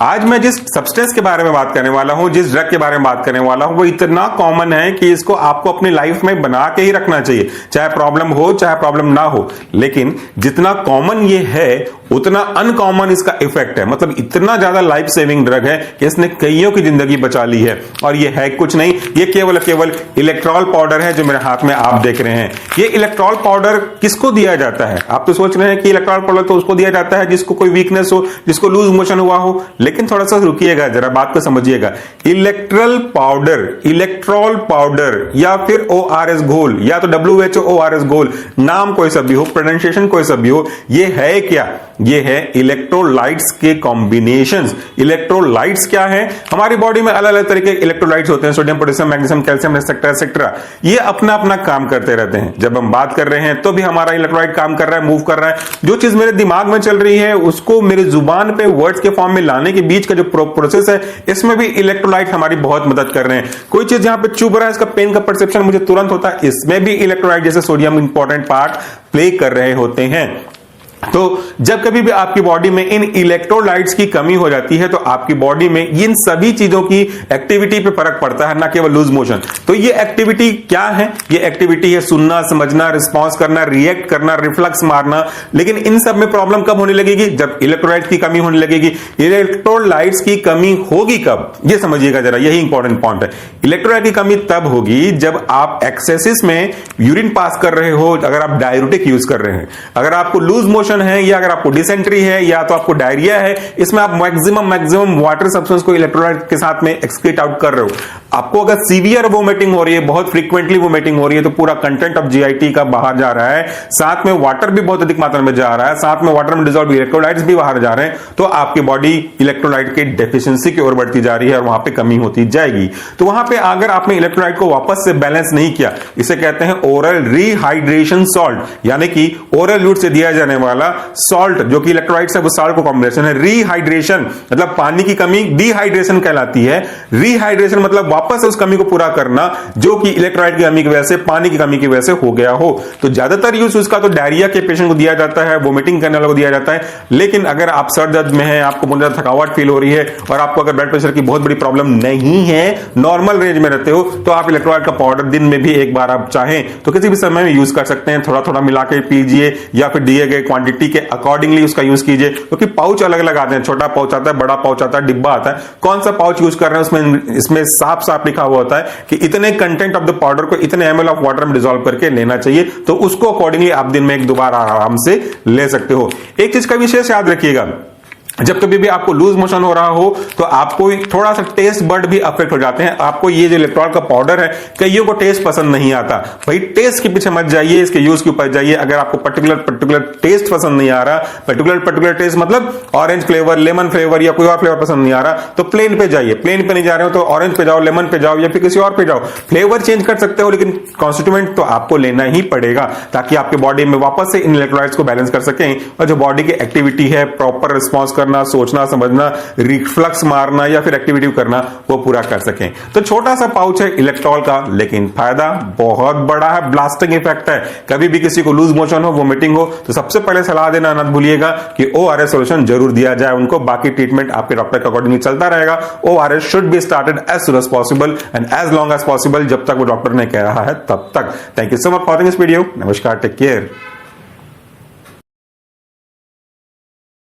आज मैं जिस सब्सटेंस के बारे में बात करने वाला हूं, जिस ड्रग के बारे में बात करने वाला हूं, वो इतना कॉमन है कि इसको आपको अपनी लाइफ में बना के ही रखना चाहिए, चाहे प्रॉब्लम हो चाहे प्रॉब्लम ना हो। लेकिन जितना कॉमन ये है उतना अनकॉमन इसका इफेक्ट है। मतलब इतना ज्यादा लाइफ सेविंग ड्रग है कि इसने कईयों की जिंदगी बचा ली है। और ये है कुछ नहीं, ये केवल इलेक्ट्रॉल पाउडर है जो मेरे हाथ में आप देख रहे हैं। ये इलेक्ट्रॉल पाउडर किसको दिया जाता है? आप तो सोच रहे हैं कि इलेक्ट्रॉल पाउडर तो उसको दिया जाता है जिसको कोई वीकनेस हो, जिसको लूज मोशन हुआ हो। लेकिन थोड़ा सा रुकिएगा, जरा बात को समझिएगा। इलेक्ट्रॉल पाउडर या फिर ORS घोल या तो WHO ORS घोल, नाम कोई सा भी हो, प्रोनाउंसिएशन कोई सा भी हो, ये है क्या? ये है इलेक्ट्रोलाइट्स के कॉम्बिनेशंस। इलेक्ट्रोलाइट्स क्या है? हमारी बॉडी में अलग अलग तरह के इलेक्ट्रोलाइट्स होते हैं, sodium, potassium, magnesium, calcium etcetera. ये अपना अपना काम करते रहते हैं। जब हम बात कर रहे हैं तो भी हमारा इलेक्ट्रोलाइट काम कर रहा है, मूव कर रहा है। जो चीज मेरे दिमाग में चल रही है उसको मेरे जुबान पे वर्ड्स के फॉर्म में लाने के बीच का जो प्रोसेस है, इसमें भी इलेक्ट्रोलाइट हमारी बहुत मदद कर रहे हैं। कोई चीज यहां पे चुभ रहा है, इसका पेन का परसेप्शन मुझे तुरंत होता है, इसमें भी इलेक्ट्रोलाइट जैसे सोडियम इंपॉर्टेंट पार्ट प्ले कर रहे होते हैं। तो जब कभी भी आपकी बॉडी में इन इलेक्ट्रोलाइट्स की कमी हो जाती है तो आपकी बॉडी में इन सभी चीजों की एक्टिविटी पे फर्क पड़ता है, ना केवल लूज मोशन। तो ये एक्टिविटी क्या है? ये एक्टिविटी है सुनना, समझना, रिस्पॉन्स करना, रिएक्ट करना, रिफ्लक्स मारना। लेकिन इन सब में प्रॉब्लम कब होने लगेगी? जब इलेक्ट्रोलाइट्स की कमी होने लगेगी। इलेक्ट्रोलाइट्स की कमी होगी कब? ये समझिएगा जरा, यही इंपॉर्टेंट पॉइंट है। इलेक्ट्रोलाइट की कमी तब होगी जब आप एक्सेसिस में यूरिन पास कर रहे हो, अगर आप डाययूरेटिक यूज कर रहे हैं, अगर आपको लूज मोशन है, या अगर आपको डिसेंट्री है, या तो आपको डायरिया है, इसमें आप मैक्सिमम वाटर सब्सटेंस को इलेक्ट्रोलाइट के साथ में एक्सक्रीट आउट कर रहे हो। आपको अगर सीवियर वोमिटिंग हो रही है, बहुत फ्रीक्वेंटली वोमिटिंग हो रही है, तो पूरा कंटेंट ऑफ GIT का बाहर जा रहा है, साथ में वाटर भी बहुत अधिक मात्रा में जा रहा है, साथ में वाटर में डिसॉल्व इलेक्ट्रोलाइट्स भी बाहर जा रहे हैं, तो आपकी बॉडी इलेक्ट्रोलाइट की डेफिशिएंसी की ओर बढ़ती जा रही है और वहां पे कमी होती जाएगी। तो वहां पे अगर आपने इलेक्ट्रोलाइट को वापस से बैलेंस नहीं किया, इसे कहते हैं ओरल रिहाइड्रेशन सॉल्ट, यानी कि ओरल रूट से दिया जाने वाला सॉल्ट जो कि इलेक्ट्रोलाइट्स है, वो सॉल्ट को कॉम्बिनेशन है। रिहाइड्रेशन मतलब पानी की कमी डिहाइड्रेशन कहलाती है। रिहाइड्रेशन मतलब वापस से उस कमी को पूरा करना जो कि इलेक्ट्रोलाइट की कमी की वजह से, पानी की कमी की वजह से हो गया हो। तो ज्यादातर यूज उसका तो डायरिया के पेशेंट को दिया जाता है, वोमिटिंग करने वालों को दिया जाता है। लेकिन अगर आप सर दर्द में हैं, आपको बहुत ज्यादा थकावट फील हो रही है और आपको अगर ब्लड प्रेशर की बहुत बड़ी प्रॉब्लम नहीं है, नॉर्मल रेंज में रहते हो, तो आप इलेक्ट्रोलाइट का पाउडर दिन में भी एक बार आप चाहें तो किसी भी समय में यूज कर सकते हैं। थोड़ा थोड़ा मिला के पीजिए या फिर दिए गए क्वांटिटी के अकॉर्डिंगली उसका यूज कीजिए, क्योंकि पाउच अलग अलग आते हैं। छोटा पाउच आता है, बड़ा पाउच आता है, डिब्बा आता है। कौन सा पाउच यूज कर रहे हैं उसमें इसमें साफ साफ लिखा हुआ होता है कि इतने कंटेंट ऑफ द पाउडर को इतने ml ऑफ वाटर में डिसॉल्व करके लेना चाहिए। तो उसको अकॉर्डिंगली आप दिन में एक दो बार आराम से ले सकते हो। एक चीज का विशेष याद रखिएगा, जब कभी भी आपको लूज मोशन हो रहा हो तो आपको थोड़ा सा टेस्ट बर्ड भी अफेक्ट हो जाते हैं। आपको ये जो इलेक्ट्रोल का पाउडर है, कईयों को टेस्ट पसंद नहीं आता। भाई टेस्ट के पीछे मत जाइए, इसके यूज के ऊपर जाइए। अगर आपको पर्टिकुलर टेस्ट पसंद नहीं आ रहा, पर्टिकुलर टेस्ट मतलब ऑरेंज फ्लेवर, लेमन फ्लेवर या कोई और फ्लेवर पसंद नहीं आ रहा, तो प्लेन पे जाइए। प्लेन पे नहीं जा रहे हो तो ऑरेंज पे जाओ, लेमन पे जाओ या फिर किसी और पे जाओ। फ्लेवर चेंज कर सकते हो, लेकिन कॉन्स्टिट्यूएंट तो आपको लेना ही पड़ेगा ताकि आपके बॉडी में वापस से इन इलेक्ट्रोलाइट्स को बैलेंस कर सकें और जो बॉडी की एक्टिविटी है, प्रॉपर रिस्पॉन्स करना, सोचना, समझना, रिफ्लक्स मारना या फिर एक्टिविटी करना, वो पूरा कर सकें। तो छोटा सा पाउच है इलेक्ट्रॉल का, लेकिन फायदा बहुत बड़ा है, ब्लास्टिंग इफेक्ट है। कभी भी किसी को लूज मोशन हो, वोमिटिंग हो, तो सबसे पहले सलाह देना मत भूलिएगा कि ORS सॉल्यूशन जरूर दिया जाए उनको। बाकी ट्रीटमेंट आपके डॉक्टर के अकॉर्डिंग चलता रहेगा। ORS should be started as soon as possible and as long as possible, जब तक वो डॉक्टर ने कह रहा है तब तक। Thank you so much for watching this video. नमस्कार, टेक केयर।